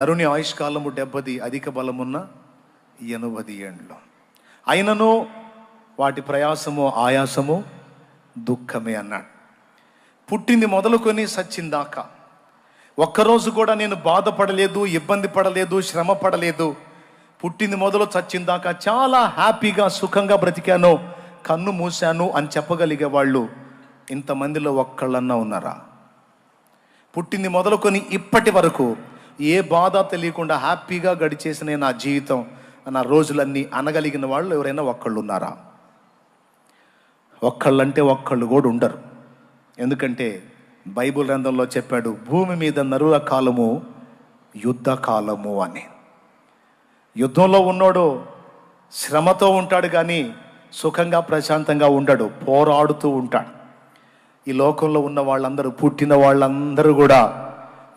నరుని ఆయుష్కాలము 70, అధిక బలమున్న 80 ఏండ్లు. అయినను వాటి ప్రయాసము ఆయాసము దుఃఖమే అన్నాడు. పుట్టింది మొదలుకొని సచ్చిందాకా ఒక్కరోజు కూడా నేను బాధపడలేదు, ఇబ్బంది పడలేదు, శ్రమ పడలేదు. పుట్టింది మొదలు చచ్చిందాకా చాలా హ్యాపీగా సుఖంగా బ్రతికాను, కన్ను మూశాను అని చెప్పగలిగే వాళ్ళు ఇంతమందిలో ఒక్కళ్ళన్నా ఉన్నారా? పుట్టింది మొదలుకొని ఇప్పటి వరకు ఏ బాధ తెలియకుండా హ్యాపీగా గడిచేసిన నా జీవితం, నా రోజులన్నీ అనగలిగిన వాళ్ళు ఎవరైనా ఒక్కళ్ళు ఉన్నారా? ఒక్కళ్ళంటే ఒక్కళ్ళు కూడా ఉండరు. ఎందుకంటే బైబిల్ గ్రంథంలో చెప్పాడు, భూమి మీద నరుల కాలము యుద్ధ కాలము అని. యుద్ధంలో ఉన్నోడు శ్రమతో ఉంటాడు కానీ సుఖంగా ప్రశాంతంగా ఉండడు, పోరాడుతూ ఉంటాడు. ఈ లోకంలో ఉన్న వాళ్ళందరూ, పుట్టిన వాళ్ళందరూ కూడా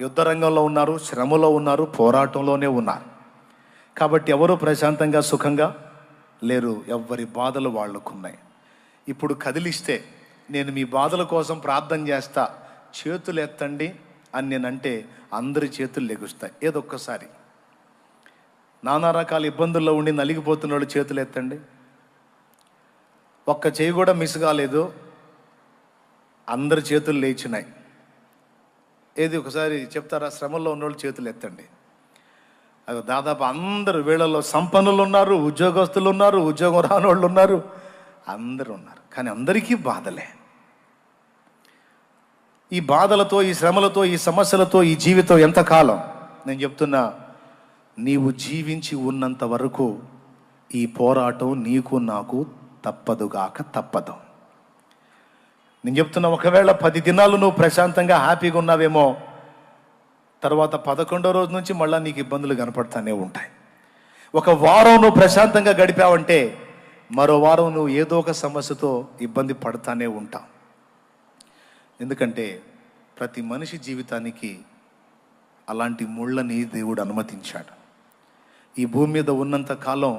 యుద్ధ రంగంలో ఉన్నారు, శ్రమలో ఉన్నారు, పోరాటంలోనే ఉన్నారు. కాబట్టి ఎవరు ప్రశాంతంగా సుఖంగా లేరు. ఎవరి బాధలు వాళ్ళకున్నాయి. ఇప్పుడు కదిలిస్తే నేను మీ బాధల కోసం ప్రార్థన చేస్తా, చేతులు ఎత్తండి అని నేనంటే అందరి చేతులు లెగుస్తాయి. ఏదొక్కసారి నానా రకాల ఇబ్బందుల్లో ఉండి నలిగిపోతున్న వాళ్ళు చేతులు ఎత్తండి. ఒక్క చేయి కూడా మిస్ కాలేదు, అందరి చేతులు లేచినాయి. ఏది ఒకసారి చెప్తారా? శ్రమల్లో ఉన్నోళ్ళు చేతులు ఎత్తండి. అది దాదాపు అందరూ, వీళ్ళలో సంపన్నులు ఉన్నారు, ఉద్యోగస్తులు ఉన్నారు, ఉద్యోగం రాని వాళ్ళు ఉన్నారు, అందరూ ఉన్నారు. కానీ అందరికీ బాధలే. ఈ బాధలతో, ఈ శ్రమలతో, ఈ సమస్యలతో ఈ జీవితం ఎంతకాలం? నేను చెప్తున్నా, నీవు జీవించి ఉన్నంత వరకు ఈ పోరాటం నీకు నాకు తప్పదుగాక తప్పదు. నేను చెప్తున్నా, ఒకవేళ 10 దినాలు నువ్వు ప్రశాంతంగా హ్యాపీగా ఉన్నావేమో, తర్వాత 11వ రోజు నుంచి మళ్ళీ నీకు ఇబ్బందులు కనపడతానే ఉంటాయి. ఒక వారం నువ్వు ప్రశాంతంగా గడిపావంటే మరో వారం నువ్వు ఏదో ఒక సమస్యతో ఇబ్బంది పడతానే ఉంటావు. ఎందుకంటే ప్రతి మనిషి జీవితానికి అలాంటి ముళ్ళని దేవుడు అనుమతించాడు. ఈ భూమి మీద ఉన్నంత కాలం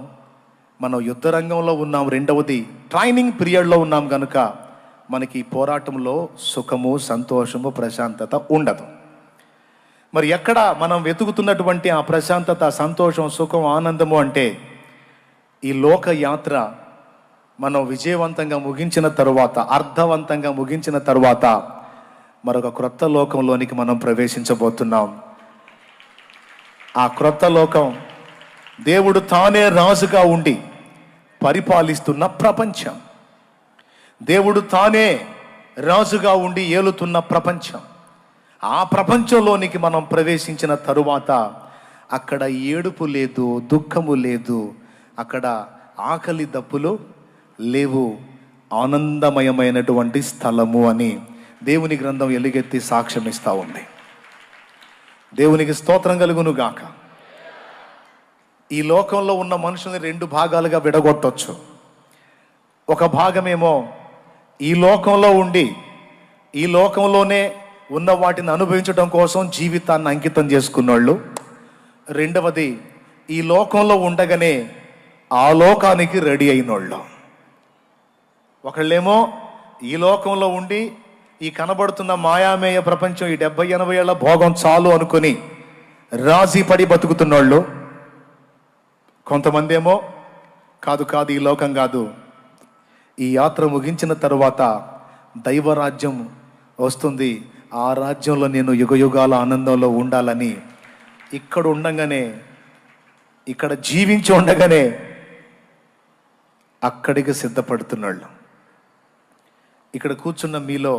మనం యుద్ధ రంగంలో ఉన్నాం. రెండవది, ట్రైనింగ్ పీరియడ్లో ఉన్నాం కనుక మనకి ఈ పోరాటంలో సుఖము, సంతోషము, ప్రశాంతత ఉండదు. మరి ఎక్కడ మనం వెతుకుతున్నటువంటి ఆ ప్రశాంతత, సంతోషం, సుఖం, ఆనందము అంటే ఈ లోక యాత్ర మనం విజయవంతంగా ముగించిన తరువాత, అర్థవంతంగా ముగించిన తరువాత మరొక క్రొత్త లోకంలోనికి మనం ప్రవేశించబోతున్నాం. ఆ క్రొత్త లోకం దేవుడు తానే రాజుగా ఉండి పరిపాలిస్తున్న ప్రపంచం. దేవుడు తానే రాజుగా ఉండి ఏలుతున్న ప్రపంచం. ఆ ప్రపంచంలోనికి మనం ప్రవేశించిన తరువాత అక్కడ ఏడుపు లేదు, దుఃఖము లేదు, అక్కడ ఆకలి దప్పులు లేవు, ఆనందమయమైనటువంటి స్థలము అని దేవుని గ్రంథం ఎలుగెత్తి సాక్ష్యం ఇస్తూ ఉంది. దేవునికి స్తోత్రం కలుగును గాక. ఈ లోకంలో ఉన్న మనుషుల్ని 2 భాగాలుగా విడగొట్టవచ్చు. ఒక భాగమేమో ఈ లోకంలో ఉండి ఈ లోకంలోనే ఉన్న వాటిని అనుభవించడం కోసం జీవితాన్ని అంకితం చేసుకున్నోళ్ళు. రెండవది, ఈ లోకంలో ఉండగానే ఆ లోకానికి రెడీ అయినోళ్ళు. ఒకళ్ళేమో ఈ లోకంలో ఉండి ఈ కనబడుతున్న మాయామేయ ప్రపంచం, ఈ 70-80 ఏళ్ల భోగం చాలు అనుకుని రాజీ పడి బతుకుతున్నోళ్ళు. కొంతమంది ఏమో కాదు కాదు, ఈ లోకం కాదు, ఈ యాత్ర ముగించిన తరువాత దైవరాజ్యం వస్తుంది, ఆ రాజ్యంలో నేను యుగయుగాల ఆనందంలో ఉండాలని ఇక్కడ ఉండగానే, ఇక్కడ జీవించి ఉండగానే అక్కడికి సిద్ధపడుతున్నాళ్ళు. ఇక్కడ కూర్చున్న మీలో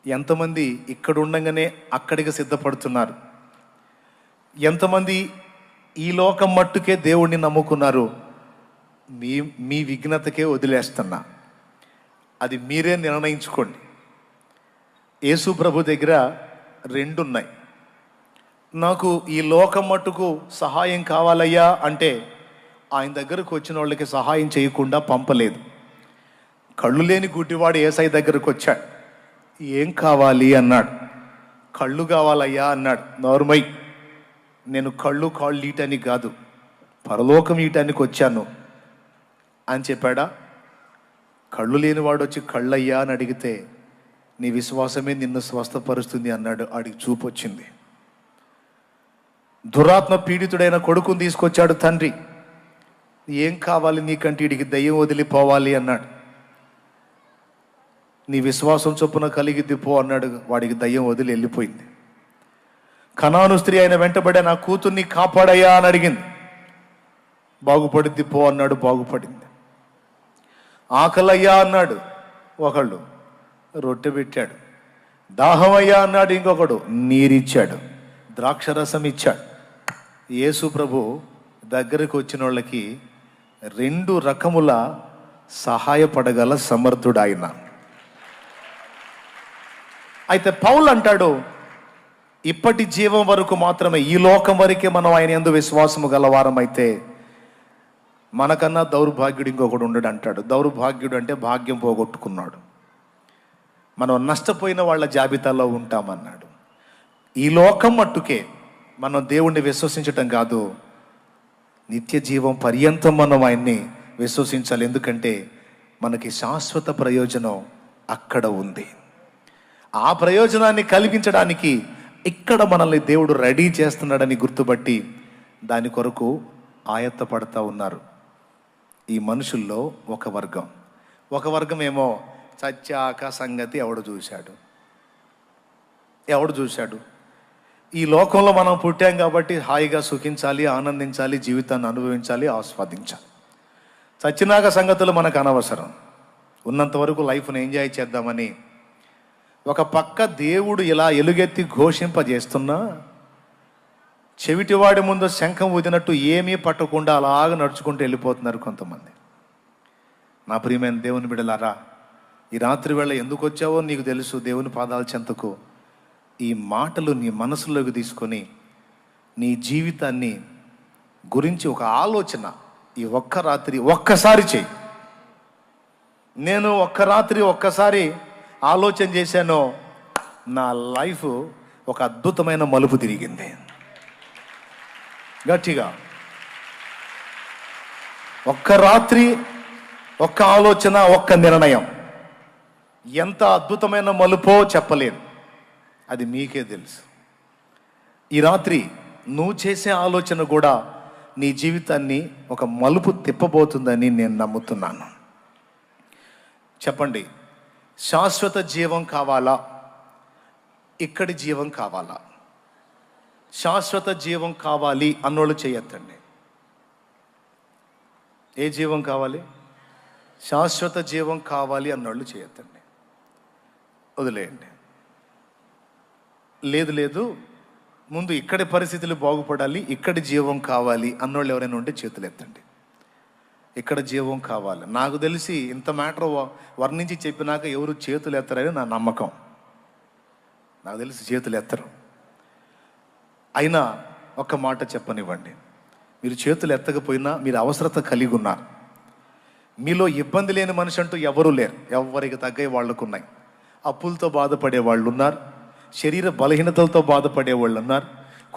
ఎంతమంది ఇక్కడ ఉండగానే అక్కడికి సిద్ధపడుతున్నారు? ఎంతమంది ఈ లోకం మట్టుకే దేవుణ్ణి నమ్ముకున్నారు? మీ విఘ్నతకే వదిలేస్తున్నా, అది మీరే నిర్ణయించుకోండి. యేసు ప్రభు దగ్గర 2 ఉన్నాయి. నాకు ఈ లోకం మట్టుకు సహాయం కావాలయ్యా అంటే ఆయన దగ్గరకు వచ్చిన వాళ్ళకి సహాయం చేయకుండా పంపలేదు. కళ్ళు లేని గుడ్డివాడు యేసయ్య దగ్గరకు వచ్చాడు. ఏం కావాలి అన్నాడు. కళ్ళు కావాలయ్యా అన్నాడు. నోర్మై, నేను కళ్ళు కాళ్ళు ఈటానికి కాదు, పరలోకం ఈటానికి వచ్చాను అని చెప్పాడా? కళ్ళు లేనివాడు వచ్చి కళ్ళయ్యా అని అడిగితే నీ విశ్వాసమే నిన్ను స్వస్థపరుస్తుంది అన్నాడు. ఆడికి చూపు వచ్చింది. దురాత్మ పీడితుడైన కొడుకుని తీసుకొచ్చాడు తండ్రి. ఏం కావాలి నీకంటే వీడికి దయ్యం వదిలిపోవాలి అన్నాడు. నీ విశ్వాసం చొప్పున కలిగిద్ది పో అన్నాడు. వాడికి దయ్యం వదిలి వెళ్ళిపోయింది. కనాను స్త్రీ ఆయన వెంటబడే నా కూతుర్ని కాపాడయ్యా అని అడిగింది. బాగుపడిద్ది పో అన్నాడు, బాగుపడింది. ఆకలయ్యా అన్నాడు ఒకళ్ళు, రొట్టె పెట్టాడు. దాహమయ్యా అన్నాడు ఇంకొకడు, నీరిచ్చాడు, ద్రాక్షరసం ఇచ్చాడు. యేసు ప్రభు దగ్గరికి వచ్చిన వాళ్ళకి 2 రకముల సహాయపడగల సమర్థుడు ఆయన. అయితే పౌలు అంటాడు, ఇప్పటి జీవం వరకు మాత్రమే, ఈ లోకం వరకే మనం ఆయన యందు విశ్వాసము గలవారం అయితే మనకన్నా దౌర్భాగ్యుడు ఇంకొకడు ఉండడు అంటాడు. దౌర్భాగ్యుడు అంటే భాగ్యం పోగొట్టుకున్నాడు. మనం నష్టపోయిన వాళ్ళ జాబితాలో ఉంటామన్నాడు. ఈ లోకం మట్టుకే మనం దేవుణ్ణి విశ్వసించటం కాదు, నిత్య జీవం పర్యంతం మనం ఆయన్ని విశ్వసించాలి. ఎందుకంటే మనకి శాశ్వత ప్రయోజనం అక్కడ ఉంది. ఆ ప్రయోజనాన్ని కల్పించడానికి ఇక్కడ మనల్ని దేవుడు రెడీ చేస్తున్నాడని గుర్తుపట్టి దాని కొరకు ఆయత్తపడతా ఉన్నారు. ఈ మనుషుల్లో ఒక వర్గం ఏమో చచ్చాక సంగతి ఎవడు చూశాడు. ఈ లోకంలో మనం పుట్టాం కాబట్టి హాయిగా సుఖించాలి, ఆనందించాలి, జీవితాన్ని అనుభవించాలి, ఆస్వాదించాలి. చచ్చినాక సంగతులు మనకు అనవసరం. ఉన్నంత వరకు లైఫ్ను ఎంజాయ్ చేద్దామని ఒక పక్క దేవుడు ఇలా ఎలుగెత్తి ఘోషింపజేస్తున్నా చెవిటివాడి ముందు శంఖం ఊదినట్టు ఏమీ పట్టకుండా అలాగ నడుచుకుంటూ వెళ్ళిపోతున్నారు కొంతమంది. నా ప్రియమైన దేవుని బిడ్డలారా, ఈ రాత్రి వేళ ఎందుకు వచ్చావో నీకు తెలుసు. దేవుని పాదాల చెంతకు ఈ మాటలు నీ మనసులోకి తీసుకొని నీ జీవితాన్ని గురించి ఒక ఆలోచన ఈ ఒక్క రాత్రి ఒక్కసారి చెయ్యి. నేను ఒక్కసారి ఆలోచన చేశాను, నా లైఫ్ ఒక అద్భుతమైన మలుపు తిరిగింది. గట్టిగా ఒక్క రాత్రి, ఒక్క ఆలోచన, ఒక్క నిర్ణయం ఎంత అద్భుతమైన మలుపో చెప్పలేను, అది మీకే తెలుసు. ఈ రాత్రి నువ్వు చేసే ఆలోచన కూడా నీ జీవితాన్ని ఒక మలుపు తిప్పబోతుందని నేను నమ్ముతున్నాను. చెప్పండి, శాశ్వత జీవం కావాలా, ఇక్కడి జీవం కావాలా? శాశ్వత జీవం కావాలి అన్నోళ్ళు చేయొద్దండి. ఏ జీవం కావాలి? శాశ్వత జీవం కావాలి అన్నోళ్ళు చేయొద్దండి, వదిలేయండి. లేదు ముందు ఇక్కడి పరిస్థితులు బాగుపడాలి, ఇక్కడి జీవం కావాలి అన్నోళ్ళు ఎవరైనా ఉంటే చేతులు ఎత్తండి. ఇక్కడ జీవం కావాలి. నాకు తెలిసి ఇంత మ్యాటర్ వర్ణించి చెప్పినాక ఎవరు చేతులు ఎత్తరని నా నమ్మకం. నాకు తెలిసి చేతులు ఎత్తరు. అయినా ఒక్క మాట చెప్పనివ్వండి, మీరు చేతులు ఎత్తకపోయినా మీరు అవసరత కలిగి ఉన్నారు. మీలో ఇబ్బంది లేని మనిషి అంటూ ఎవరూ లేరు. ఎవరికి తగ్గ వాళ్ళకు ఉన్నాయి. అప్పులతో బాధపడే వాళ్ళు ఉన్నారు, శరీర బలహీనతలతో బాధపడే వాళ్ళు ఉన్నారు,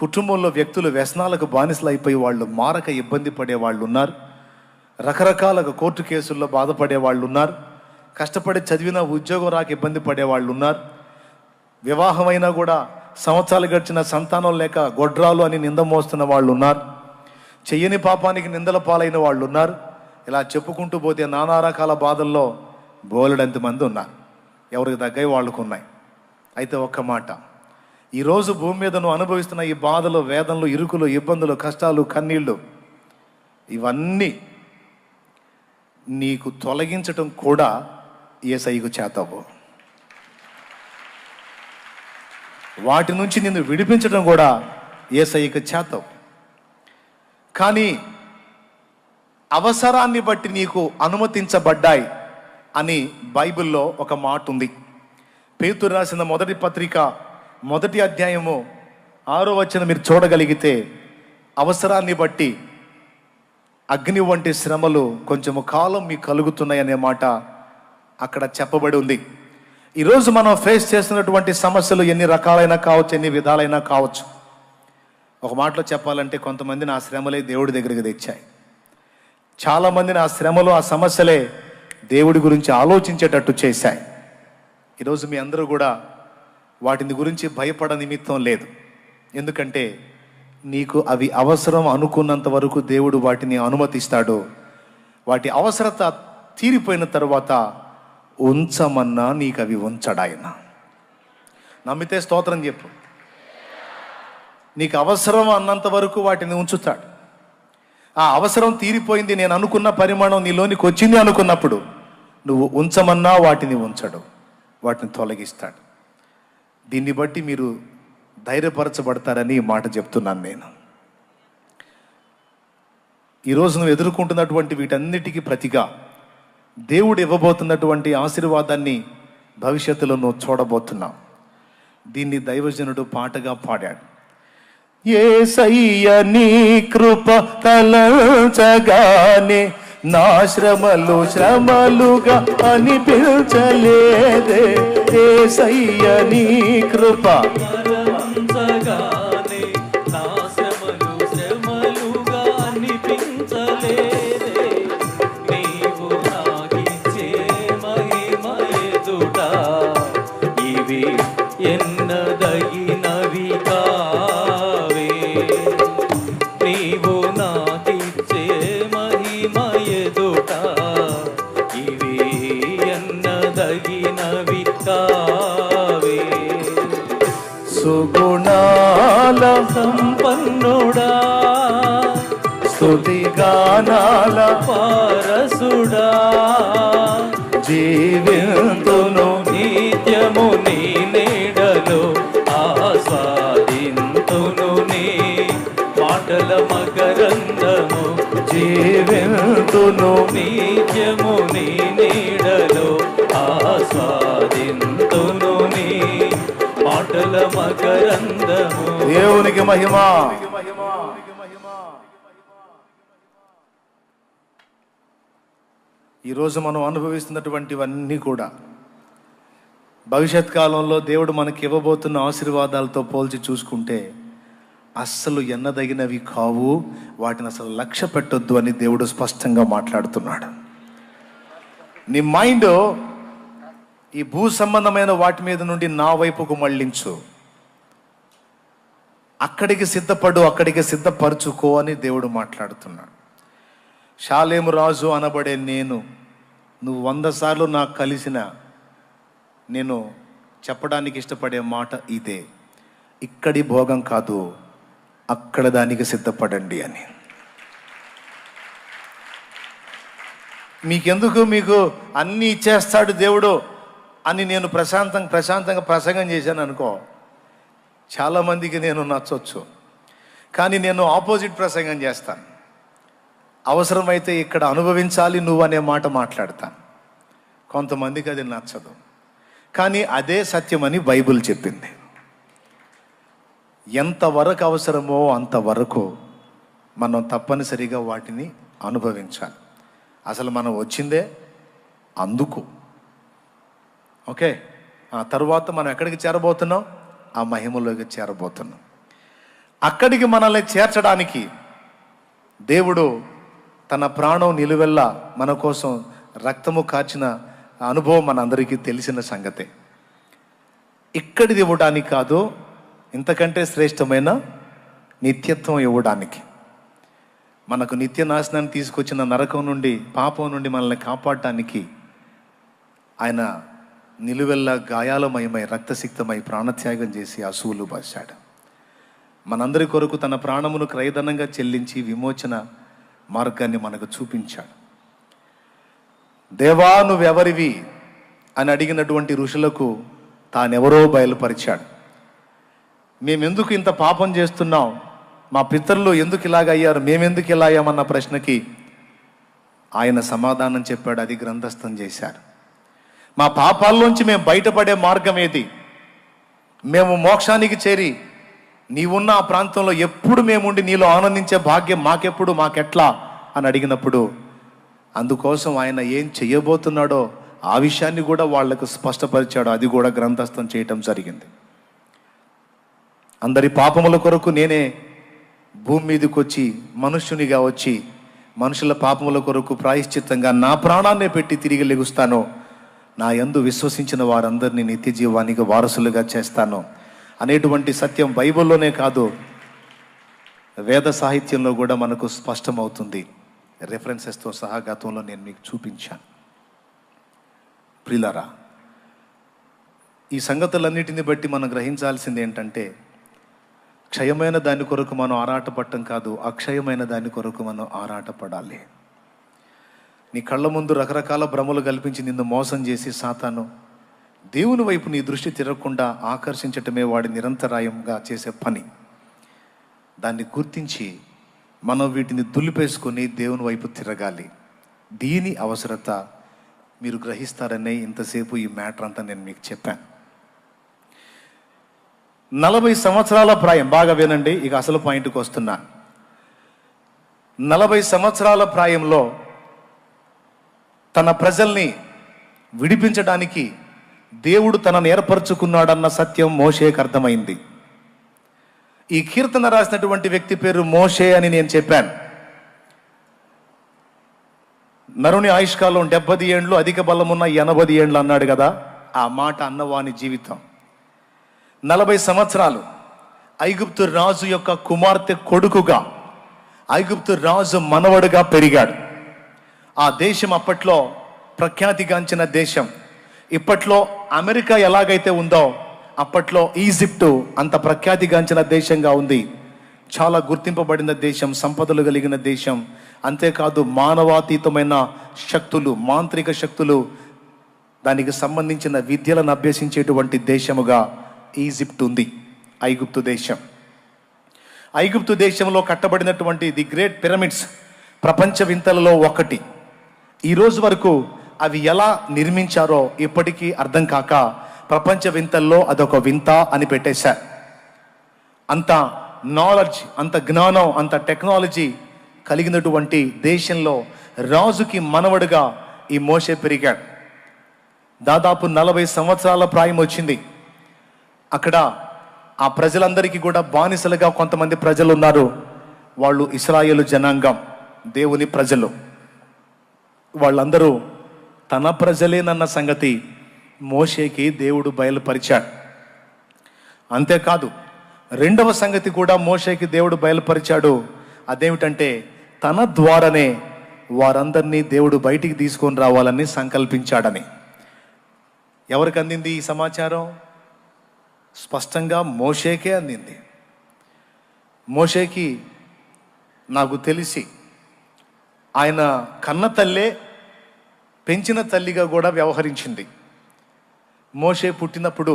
కుటుంబంలో వ్యక్తులు వ్యసనాలకు బానిసలు అయిపోయి వాళ్ళు మారక ఇబ్బంది పడే వాళ్ళు ఉన్నారు, రకరకాలుగా కోర్టు కేసుల్లో బాధపడే వాళ్ళు ఉన్నారు, కష్టపడి చదివిన ఉద్యోగం రాక ఇబ్బంది పడే వాళ్ళు ఉన్నారు, వివాహమైనా కూడా సంవత్సరాలు గడిచిన సంతానం లేక గొడ్రాలు అని నింద మోస్తున్న వాళ్ళు ఉన్నారు, చెయ్యని పాపానికి నిందల పాలైన వాళ్ళు ఉన్నారు. ఇలా చెప్పుకుంటూ పోతే నానా రకాల బాధల్లో బోలెడంత మంది ఉన్నారు. ఎవరికి తగ్గవి వాళ్ళకు ఉన్నాయి. అయితే ఒక్క మాట, ఈరోజు భూమి మీద నువ్వు అనుభవిస్తున్న ఈ బాధలు, వేదనలు, ఇరుకులు, ఇబ్బందులు, కష్టాలు, కన్నీళ్ళు, ఇవన్నీ నీకు తొలగించటం కూడా యేసయ్యకు చేతవు. వాటి నుంచి నిన్ను విడిపించడం కూడా యేసయ్యకు చేతవు. కానీ అవసరాన్ని బట్టి నీకు అనుమతించబడ్డాయి అని బైబిల్లో ఒక మాట ఉంది. పేతురు రాసిన మొదటి పత్రిక 1వ అధ్యాయము 6వ వచనం మీరు చూడగలిగితే, అవసరాన్ని బట్టి అగ్ని వంటి శ్రమలు కొంచెము కాలం మీకు కలుగుతున్నాయి అనే మాట అక్కడ చెప్పబడి ఉంది. ఈరోజు మనం ఫేస్ చేస్తున్నటువంటి సమస్యలు ఎన్ని రకాలైనా కావచ్చు, ఎన్ని విధాలైనా కావచ్చు. ఒక మాటలో చెప్పాలంటే కొంతమందిని ఆ శ్రమలే దేవుడి దగ్గరికి తెచ్చాయి. చాలామందిని ఆ శ్రమలు, ఆ సమస్యలే దేవుడి గురించి ఆలోచించేటట్టు చేశాయి. ఈరోజు మీ అందరూ కూడా వాటిని గురించి భయపడ నిమిత్తం లేదు. ఎందుకంటే నీకు అవి అవసరం అనుకున్నంత వరకు దేవుడు వాటిని అనుమతిస్తాడు. వాటి అవసరత తీరిపోయిన తర్వాత ఉంచమన్నా నీకు అవి ఉంచడాయన. నమ్మితే స్తోత్రం చెప్పు. నీకు అవసరం అన్నంత వరకు వాటిని ఉంచుతాడు. ఆ అవసరం తీరిపోయింది, నేను అనుకున్న పరిమాణం నీలోనికి వచ్చింది అనుకున్నప్పుడు నువ్వు ఉంచమన్నా వాటిని ఉంచడు, వాటిని తొలగిస్తాడు. దీన్ని బట్టి మీరు ధైర్యపరచబడతారని ఈ మాట చెప్తున్నాను నేను. ఈరోజు నువ్వు ఎదుర్కొంటున్నటువంటి వీటన్నిటికీ ప్రతిగా దేవుడు ఇవ్వబోతున్నటువంటి ఆశీర్వాదాన్ని భవిష్యత్తులో నువ్వు చూడబోతున్నావు. దీన్ని దైవజనుడు పాటగా పాడాడు. యేసయ్య నీ కృప తలంచగానే నా శ్రమలు శ్రమలుగా అనిపించలేదే. యేసయ్య నీ కృప తలంచగానే నా శ్రమలు శ్రమలుగా అనిపించలేదే. నీవు నాకిచ్చే మహిమ ఎదుట ఇవి ఎన్నదగినవి కావే. నీవు నాకిచ్చే మహిమ ఎదుట ఇవి ఎన్నదగినవి కావే. సుగుణాల సంపన్నుడా స్తుతి గానాల పారసుడా జీవింతును నిత్యము నీ నీడలో ఆస్వాదింతును నీ మాటల మకరందము. జీవింతును నిత్యము నీ నీడలో ఆస్వాదింతును నీ మాటల మకరందము. దేవునికి మహిమ. ఈరోజు మనం అనుభవిస్తున్నటువంటివన్నీ కూడా భవిష్యత్ కాలంలో దేవుడు మనకి ఇవ్వబోతున్న ఆశీర్వాదాలతో పోల్చి చూసుకుంటే అస్సలు ఎన్నదగినవి కావు. వాటిని అసలు లక్ష్య పెట్టొద్దు అని దేవుడు స్పష్టంగా మాట్లాడుతున్నాడు. నీ మైండ్ ఈ భూ సంబంధమైన వాటి మీద నుండి నా వైపుకు మళ్ళించు, అక్కడికి సిద్ధపడు, అక్కడికి సిద్ధపరచుకో అని దేవుడు మాట్లాడుతున్నాడు. షాలేము రాజు అనబడే నువ్వు 100 సార్లు నాకు కలిసిన నేను చెప్పడానికి ఇష్టపడే మాట ఇదే: ఇక్కడి భోగం కాదు, అక్కడ దానికి సిద్ధపడండి అని. మీకు అన్నీ ఇచ్చేస్తాడు దేవుడు అని నేను ప్రశాంతంగా ప్రసంగం చేశాను అనుకో, చాలామందికి నేను నచ్చొచ్చు. కానీ నేను ఆపోజిట్ ప్రసంగం చేస్తాను. అవసరమైతే ఇక్కడ అనుభవించాలి నువ్వు అనే మాట మాట్లాడతాను. కొంతమందికి అది నచ్చదు, కానీ అదే సత్యమని బైబిల్ చెప్పింది. ఎంతవరకు అవసరమో అంతవరకు మనం తప్పనిసరిగా వాటిని అనుభవించాలి. అసలు మనం వచ్చిందే అందుకు. ఓకే, ఆ తర్వాత మనం ఎక్కడికి చేరబోతున్నాం? ఆ మహిమలోకి చేరబోతున్నాం. అక్కడికి మనల్ని చేర్చడానికి దేవుడు తన ప్రాణం నిలువెల్లా మన కోసం రక్తము కార్చిన అనుభవం మనందరికీ తెలిసిన సంగతే. ఇక్కడిది ఇవ్వడానికి కాదు, ఇంతకంటే శ్రేష్టమైన నిత్యత్వం ఇవ్వడానికి. మనకు నిత్య నాశనాన్ని తీసుకొచ్చిన నరకం నుండి, పాపం నుండి మనల్ని కాపాడటానికి ఆయన నిలువెల్లా గాయాలమయమై రక్తసిక్తమై ప్రాణత్యాగం చేసి అసువులు బాశాడు. మనందరి కొరకు తన ప్రాణమును క్రయధనంగా చెల్లించి విమోచన మార్గాన్ని మనకు చూపించాడు. దేవా నువ్వెవరివి అని అడిగినటువంటి ఋషులకు తానెవరో బయలుపరిచాడు. మేమెందుకు ఇంత పాపం చేస్తున్నాం, మా పితరులు ఎందుకు ఇలాగయ్యారు, మేమెందుకు ఇలా అయ్యామన్న ప్రశ్నకి ఆయన సమాధానం చెప్పాడు. అది గ్రంథస్థం చేశారు. మా పాపాల్లోంచి మేము బయటపడే మార్గం ఏది? మేము మోక్షానికి చేరి నీవున్న ఆ ప్రాంతంలో ఎప్పుడు మేముండి నీలో ఆనందించే భాగ్యం మాకెప్పుడు, మాకెట్లా అని అడిగినప్పుడు అందుకోసం ఆయన ఏం చెయ్యబోతున్నాడో ఆ విషయాన్ని కూడా వాళ్లకు స్పష్టపరిచాడు. అది కూడా గ్రంథస్థం చేయటం జరిగింది. అందరి పాపముల కొరకు నేనే భూమి మీదకి వచ్చి మనుష్యునిగా వచ్చి మనుషుల పాపముల కొరకు ప్రాయశ్చిత్తంగా నా ప్రాణాన్నే పెట్టి తిరిగి లెగుస్తాను. నా యందు విశ్వసించిన వారందరినీ నిత్య జీవానికి వారసులుగా చేస్తాను అనేటువంటి సత్యం బైబిల్లోనే కాదు, వేద సాహిత్యంలో కూడా మనకు స్పష్టమవుతుంది. రెఫరెన్సెస్తో సహా గతంలో నేను మీకు చూపించాను. ప్రియులారా, ఈ సంగతులన్నిటిని బట్టి మనం గ్రహించాల్సింది ఏంటంటే, క్షయమైన దాని కొరకు మనం ఆరాటపడటం కాదు, అక్షయమైన దాని కొరకు మనం ఆరాటపడాలి. నీ కళ్ళ ముందు రకరకాల భ్రమలు కల్పించి నిన్ను మోసం చేసి సాతాను దేవుని వైపు నీ దృష్టి తిరగకుండా ఆకర్షించటమే వాడి నిరంతరాయంగా చేసే పని. దాన్ని గుర్తించి మనం వీటిని దులిపేసుకొని దేవుని వైపు తిరగాలి. దీని అవసరత మీరు గ్రహిస్తారనే ఇంతసేపు ఈ మ్యాటర్ అంతా నేను మీకు చెప్పాను. 40 సంవత్సరాల ప్రాయం, బాగా వినండి, ఇక అసలు పాయింట్కి వస్తున్నా. 40 సంవత్సరాల ప్రాయంలో తన ప్రజల్ని విడిపించడానికి దేవుడు తనను ఏర్పరచుకున్నాడన్న సత్యం మోషేకి అర్థమైంది. ఈ కీర్తన రాసినటువంటి వ్యక్తి పేరు మోషే అని నేను చెప్పాను. నరుని ఆయుష్కాలం 70 ఏండ్లు, అధిక బలమున్న 80 ఏండ్లు అన్నాడు కదా. ఆ మాట అన్నవాని జీవితం 40 సంవత్సరాలు ఐగుప్తు రాజు యొక్క కుమార్తె కొడుకుగా, ఐగుప్తు రాజు మనవడుగా పెరిగాడు. ఆ దేశం అప్పట్లో ప్రఖ్యాతిగాంచిన దేశం. ఇప్పట్లో అమెరికా ఎలాగైతే ఉందో అప్పట్లో ఈజిప్టు అంత ప్రఖ్యాతిగాంచిన దేశంగా ఉంది. చాలా గుర్తింపబడిన దేశం, సంపదలు కలిగిన దేశం. అంతేకాదు మానవాతీతమైన శక్తులు, మాంత్రిక శక్తులు, దానికి సంబంధించిన విద్యలను అభ్యసించేటువంటి దేశముగా ఈజిప్ట్ ఉంది, ఐగుప్తు దేశం. ఐగుప్తు దేశంలో కట్టబడినటువంటి ది గ్రేట్ పిరమిడ్స్ ప్రపంచ వింతలలో ఒకటి. ఈరోజు వరకు అవి ఎలా నిర్మించారో ఇప్పటికీ అర్థం కాక ప్రపంచ వింతల్లో అదొక వింత అని పెట్టేశారు. అంత నాలెడ్జ్, అంత జ్ఞానం, అంత టెక్నాలజీ కలిగినటువంటి దేశంలో రాజుకి మనవడుగా ఈ మోషే పెరిగాడు. దాదాపు 40 సంవత్సరాల ప్రాయం వచ్చింది. అక్కడ ఆ ప్రజలందరికీ కూడా బానిసలుగా కొంతమంది ప్రజలు ఉన్నారు. వాళ్ళు ఇశ్రాయేలు జనాంగం, దేవుని ప్రజలు. వాళ్ళందరూ తన ప్రజలేనన్న సంగతి మోషేకి దేవుడు బయలుపరిచాడు. అంతేకాదు రెండవ సంగతి కూడా మోషేకి దేవుడు బయలుపరిచాడు. అదేమిటంటే తన ద్వారానే వారందరినీ దేవుడు బయటికి తీసుకొని రావాలని సంకల్పించాడని. ఎవరికి అందింది ఈ సమాచారం? స్పష్టంగా మోషేకే అందింది. మోషేకి నాకు తెలిసి ఆయన కన్న తల్లే పెంచిన తల్లిగా కూడా వ్యవహరించింది. మోషే పుట్టినప్పుడు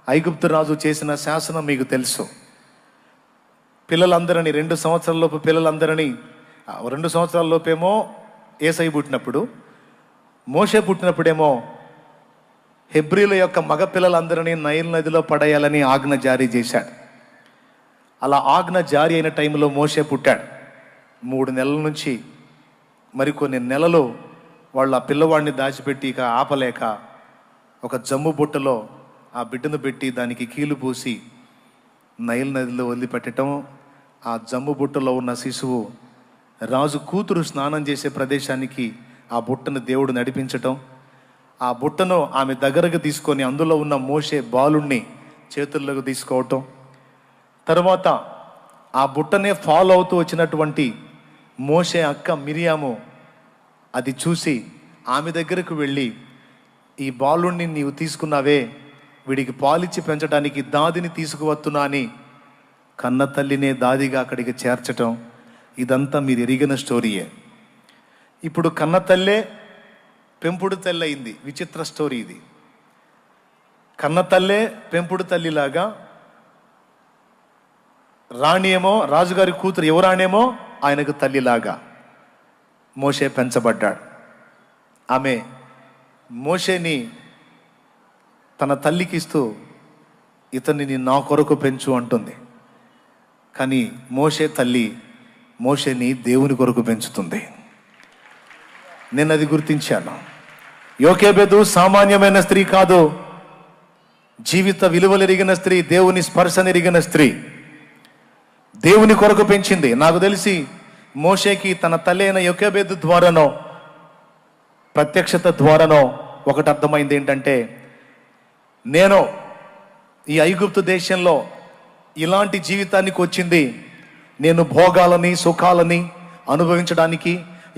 ఐగుప్తు రాజు చేసిన శాసనం మీకు తెలుసు. పిల్లలందరినీ 2 సంవత్సరాల లోపు పిల్లలందరినీ 2 సంవత్సరాల లోపేమో ఏసై పుట్టినప్పుడు, మోషే పుట్టినప్పుడేమో హెబ్రీల యొక్క మగ పిల్లలందరినీ నైల్ నదిలో పడేయాలని ఆజ్ఞ జారీ చేశాడు. అలా ఆజ్ఞ జారీ అయిన టైంలో మోషే పుట్టాడు. 3 నెలల నుంచి మరికొన్ని నెలలు వాళ్ళు ఆ పిల్లవాడిని దాచిపెట్టి ఇక ఆపలేక ఒక జమ్ము బుట్టలో ఆ బిడ్డను పెట్టి దానికి కీలు పూసి నైల్ నదిలో వదిలిపెట్టడం. ఆ జమ్ము బుట్టలో ఉన్న శిశువు రాజు కూతురు స్నానం చేసే ప్రదేశానికి ఆ బుట్టను దేవుడు నడిపించటం. ఆ బుట్టను ఆమె దగ్గరకు తీసుకొని అందులో ఉన్న మోషే బాలుణ్ణి చేతుల్లోకి తీసుకోవటం. తర్వాత ఆ బుట్టనే ఫాలో అవుతూ వచ్చినటువంటి మోషే అక్క మిరియాము అది చూసి ఆమె దగ్గరకు వెళ్ళి, ఈ బాలుణ్ణి నీవు తీసుకున్నావే, వీడికి పాలిచ్చి పెంచడానికి దాదిని తీసుకువస్తున్నా అని కన్న తల్లినే దాదిగా అక్కడికి చేర్చటం. ఇదంతా మీరు ఎరిగిన స్టోరీయే. ఇప్పుడు కన్న తల్లే పెంపుడు తల్లి అయింది. విచిత్ర స్టోరీ ఇది. కన్న తల్లే పెంపుడు తల్లిలాగా, రాణి ఏమో రాజుగారి కూతురు యువరాణేమో ఆయనకు తల్లిలాగా మోషే పెంచబడ్డాడు. ఆమె మోషేని తన తల్లికి ఇస్తూ ఇతన్ని నా కొరకు పెంచు అంటుంది. కానీ మోషే తల్లి మోషేని దేవుని కొరకు పెంచుతుంది. నేను అది గుర్తించాను. యోకేబెదు సామాన్యమైన స్త్రీ కాదు, జీవిత విలువలెరిగిన స్త్రీ, దేవుని స్పర్శనెరిగిన స్త్రీ. దేవుని కొరకు పెంచింది. నాకు తెలిసి మోషేకి తన తల్లి అయిన యోకేబెదు ద్వారానో ప్రత్యక్షత ద్వారానో ఒకటి అర్థమైంది. ఏంటంటే, నేను ఈ ఐగుప్తు దేశంలో ఇలాంటి జీవితానికి వచ్చింది నేను భోగాలని సుఖాలని అనుభవించడానికి,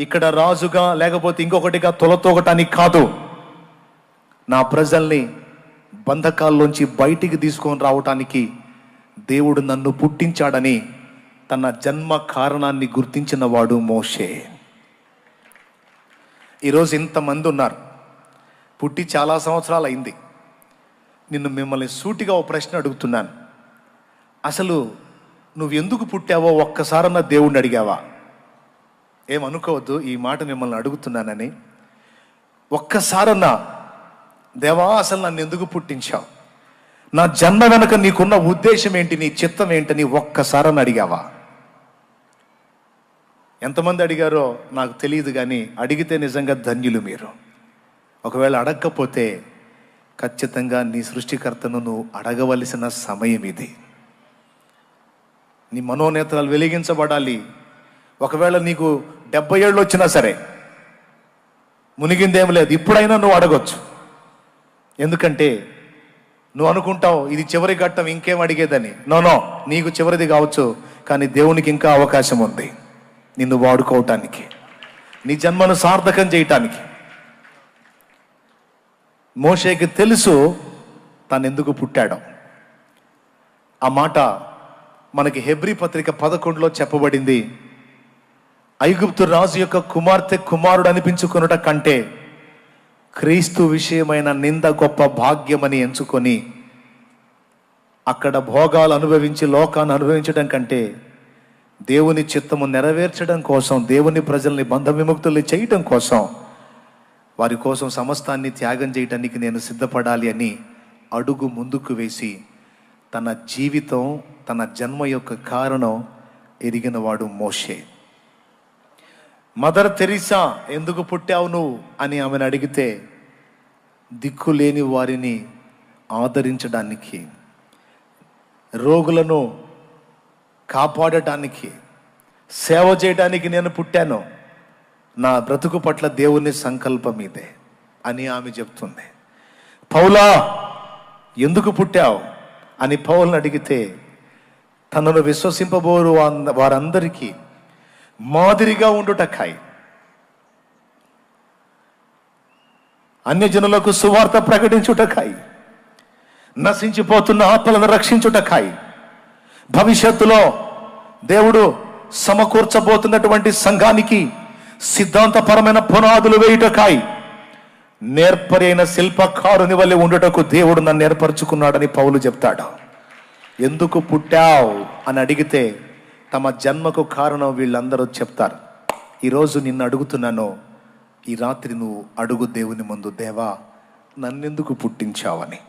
ఇక్కడ రాజుగా లేకపోతే ఇంకొకటిగా తొలతోగటానికి కాదు. నా ప్రజల్ని బంధకాల్లోంచి బయటికి తీసుకొని రావటానికి దేవుడు నన్ను పుట్టించాడని తన జన్మ కారణాన్ని గుర్తించిన వాడు మోషే. ఈరోజు ఇంతమంది ఉన్నారు, పుట్టి చాలా సంవత్సరాలు అయింది. మిమ్మల్ని సూటిగా ఓ ప్రశ్న అడుగుతున్నాను. అసలు నువ్వు ఎందుకు పుట్టావో ఒక్కసారన్నా దేవుణ్ణి అడిగావా? ఏమనుకోవద్దు, ఈ మాట మిమ్మల్ని అడుగుతున్నానని. ఒక్కసారన్నా దేవా అసలు నన్ను ఎందుకు పుట్టించావు, నా జన్మ వెనక నీకున్న ఉద్దేశం ఏంటి, నీ చిత్తం ఏంటని ఒక్కసారని అడిగావా? ఎంతమంది అడిగారో నాకు తెలియదు, కానీ అడిగితే నిజంగా ధన్యులు మీరు. ఒకవేళ అడగకపోతే ఖచ్చితంగా నీ సృష్టికర్తను నువ్వు అడగవలసిన సమయం ఇది. నీ మనోనేత్రాలు వెలిగించబడాలి. ఒకవేళ నీకు 70 ఏళ్ళు వచ్చినా సరే మునిగిందేం లేదు, ఇప్పుడైనా నువ్వు అడగొచ్చు. ఎందుకంటే నువ్వు అనుకుంటావు ఇది చివరి ఘట్టం, ఇంకేం అడిగేదని. నో, నీకు చివరిది కావచ్చు, కానీ దేవునికి ఇంకా అవకాశం ఉంది నిన్ను వాడుకోవటానికి, నీ జన్మను సార్థకం చేయటానికి. మోషేకి తెలుసు తాను ఎందుకు పుట్టాడో. ఆ మాట మనకి హెబ్రీ పత్రిక 11లో చెప్పబడింది. ఐగుప్తు రాజు యొక్క కుమారుడు అనిపించుకొనుట కంటే క్రీస్తు విషయమైన నింద గొప్ప భాగ్యమని ఎంచుకొని అక్కడ భోగాలు అనుభవించి లోకాన్ని అనుభవించడం కంటే దేవుని చిత్తము నెరవేర్చడం కోసం, దేవుని ప్రజల్ని బంధ విముక్తులు చేయటం కోసం, వారి కోసం సమస్తాన్ని త్యాగం చేయటానికి నేను సిద్ధపడాలి అని అడుగు ముందుకు వేసి తన జీవితం, తన జన్మ యొక్క కారణం ఎరిగిన వాడు మోషే. మదర్ తెరీసా ఎందుకు పుట్టావు నువ్వు అని ఆమెను అడిగితే దిక్కులేని వారిని ఆదరించడానికి, రోగులను కాపాడటానికి, సేవ చేయడానికి నేను పుట్టాను, నా బ్రతుకు పట్ల దేవుని సంకల్పం ఇదే అని ఆమె చెప్తుంది. పౌలా ఎందుకు పుట్టావు అని పౌలను అడిగితే తనను విశ్వసింపబోరు వారందరికీ మాదిరిగా ఉండుటకాయి, అన్యజనులకు సువార్త ప్రకటించుటకాయి, నశించిపోతున్న ఆత్మలను రక్షించుటకాయి, భవిష్యత్తులో దేవుడు సమకూర్చబోతున్నటువంటి సంఘానికి సిద్ధాంతపరమైన పునాదులు వేయుటకాయి, నేర్పరైన శిల్పకారుని వల్లే ఉండుటకు దేవుడు నన్ను ఏర్పరచుకున్నాడని పౌలు చెప్తాడు. ఎందుకు పుట్టావు అని అడిగితే తమ జన్మకు కారణం వీళ్ళందరూ చెప్తారు. ఈరోజు నిన్ను అడుగుతున్నాను, ఈ రాత్రి నువ్వు అడుగు దేవుని ముందు, దేవా నన్నెందుకు పుట్టించావని.